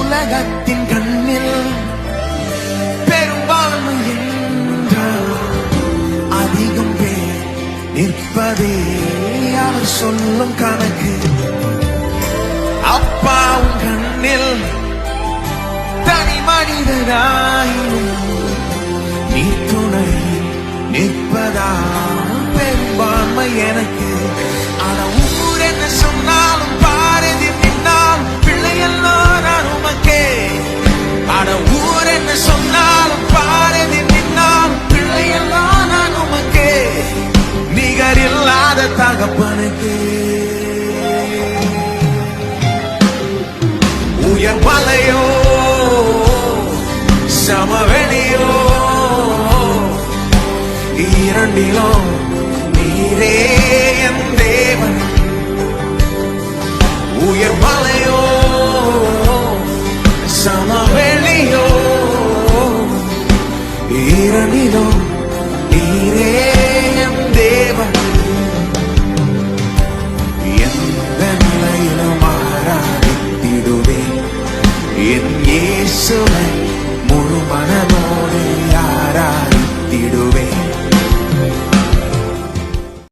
உலகத்தின் கண்ணில் பெரும்பான்மை என்றால் அதிகம் பேர் நிற்பதே அவர் சொல்லும் கணக்கு. அப்பாவும் கண்ணில் தனி மனிதராயினும் நீ துணை நிற்பதா பெரும்பான்மை எனக்கு. ஆனா ஊர் என்ன சொன்னாலும் பாரதி நின்னால் பிள்ளையெல்லாம் நான் உமக்கே. ஆனா ஊர் என்ன சொன்னாலும் பாரதி நின்னால் பிள்ளையெல்லாம் நான் உமக்கே. நிகரில்லாத தகப்பனுக்கு உயர் மலையோ சமவெளியோ இரண்டிலோ நீரே என் தேவன். உயர் மலையோ சமவெளியோ இரண்டிலோ நீரே என் தேவன். எந்த நிலையிலும் ஆராதித்திடுவேன் என் இயேசுவை முழு மனதோடு ஆராதித்திடுவேன்.